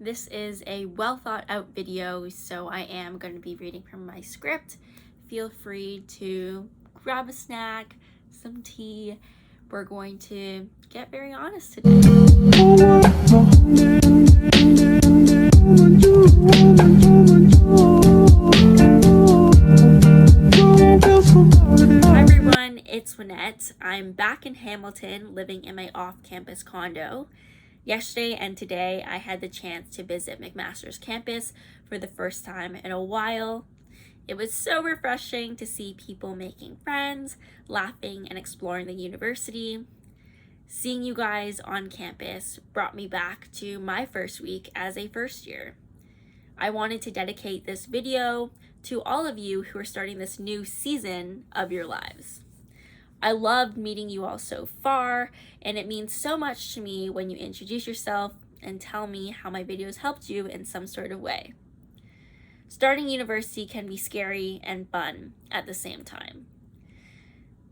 This is a well thought out video, so I am going to be reading from my script. Feel free to grab a snack, some tea. We're going to get very honest today. Hi everyone, it's Winette. I'm back in Hamilton living in my off-campus condo. Yesterday and today, I had the chance to visit McMaster's campus for the first time in a while. It was so refreshing to see people making friends, laughing, and exploring the university. Seeing you guys on campus brought me back to my first week as a first year. I wanted to dedicate this video to all of you who are starting this new season of your lives. I loved meeting you all so far, and it means so much to me when you introduce yourself and tell me how my videos helped you in some sort of way. Starting university can be scary and fun at the same time.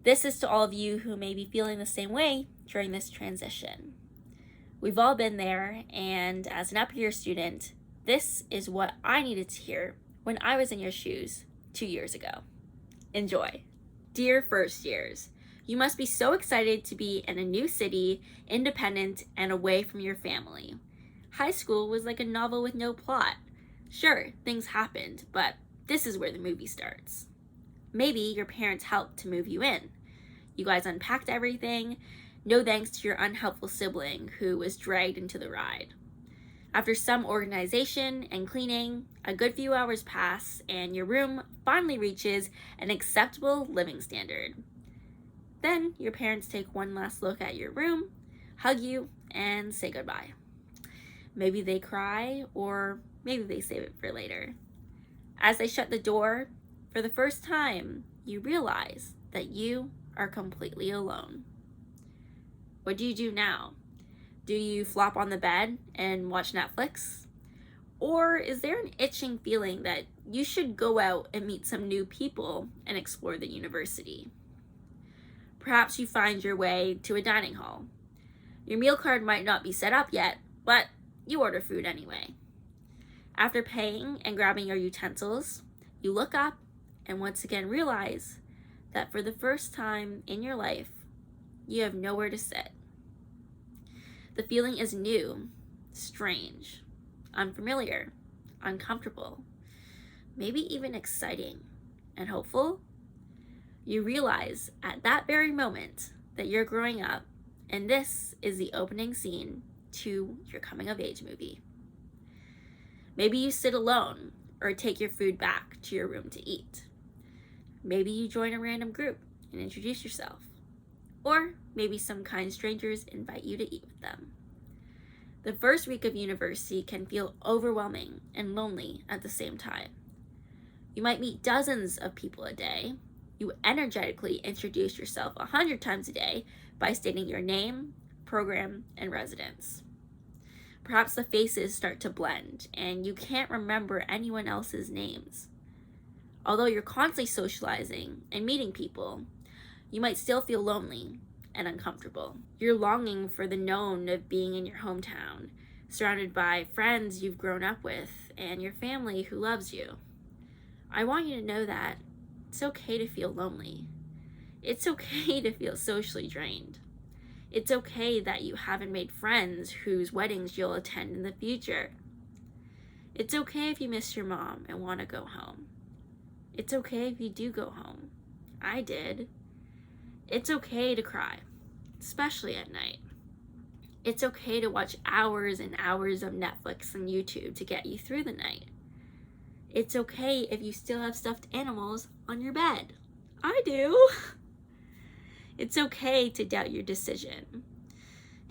This is to all of you who may be feeling the same way during this transition. We've all been there, and as an upper year student, this is what I needed to hear when I was in your shoes 2 years ago. Enjoy. Dear first years, you must be so excited to be in a new city, independent, and away from your family. High school was like a novel with no plot. Sure, things happened, but this is where the movie starts. Maybe your parents helped to move you in. You guys unpacked everything, no thanks to your unhelpful sibling who was dragged into the ride. After some organization and cleaning, a good few hours pass and your room finally reaches an acceptable living standard. Then your parents take one last look at your room, hug you, and say goodbye. Maybe they cry, or maybe they save it for later. As they shut the door, for the first time, you realize that you are completely alone. What do you do now? Do you flop on the bed and watch Netflix? Or is there an itching feeling that you should go out and meet some new people and explore the university? Perhaps you find your way to a dining hall. Your meal card might not be set up yet, but you order food anyway. After paying and grabbing your utensils, you look up and once again realize that for the first time in your life, you have nowhere to sit. The feeling is new, strange, unfamiliar, uncomfortable, maybe even exciting and hopeful. You realize at that very moment that you're growing up, and this is the opening scene to your coming of age movie. Maybe you sit alone or take your food back to your room to eat. Maybe you join a random group and introduce yourself. Or maybe some kind strangers invite you to eat with them. The first week of university can feel overwhelming and lonely at the same time. You might meet dozens of people a day. You energetically introduce yourself 100 times a day by stating your name, program, and residence. Perhaps the faces start to blend and you can't remember anyone else's names. Although you're constantly socializing and meeting people, you might still feel lonely and uncomfortable. You're longing for the known of being in your hometown, surrounded by friends you've grown up with and your family who loves you. I want you to know that it's okay to feel lonely. It's okay to feel socially drained. It's okay that you haven't made friends whose weddings you'll attend in the future. It's okay if you miss your mom and want to go home. It's okay if you do go home. I did. It's okay to cry, especially at night. It's okay to watch hours and hours of Netflix and YouTube to get you through the night. It's okay if you still have stuffed animals on your bed. I do. It's okay to doubt your decision.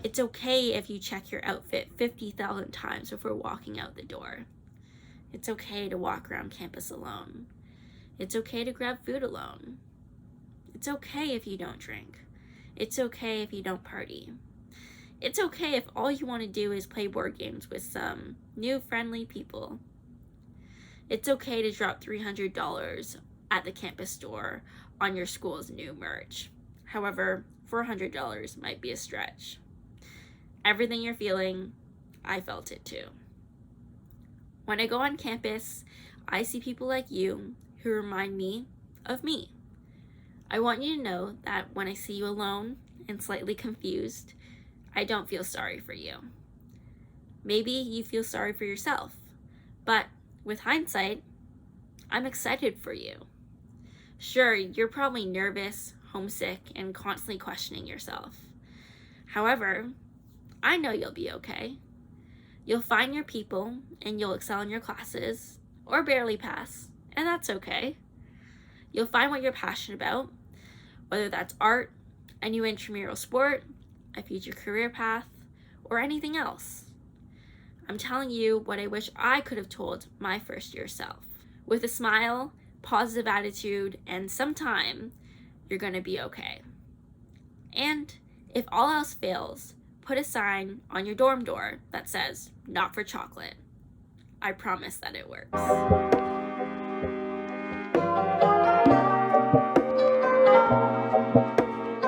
It's okay if you check your outfit 50,000 times before walking out the door. It's okay to walk around campus alone. It's okay to grab food alone. It's okay if you don't drink. It's okay if you don't party. It's okay if all you want to do is play board games with some new friendly people. It's okay to drop $300 at the campus store on your school's new merch. However, $400 might be a stretch. Everything you're feeling, I felt it too. When I go on campus, I see people like you who remind me of me. I want you to know that when I see you alone and slightly confused, I don't feel sorry for you. Maybe you feel sorry for yourself, but with hindsight, I'm excited for you. Sure, you're probably nervous, homesick, and constantly questioning yourself. However, I know you'll be okay. You'll find your people and you'll excel in your classes, or barely pass, and that's okay. You'll find what you're passionate about, whether that's art, a new intramural sport, a future career path, or anything else. I'm telling you what I wish I could have told my first year self. With a smile, positive attitude, and some time, you're gonna be okay. And if all else fails, put a sign on your dorm door that says, "Not for chocolate." I promise that it works.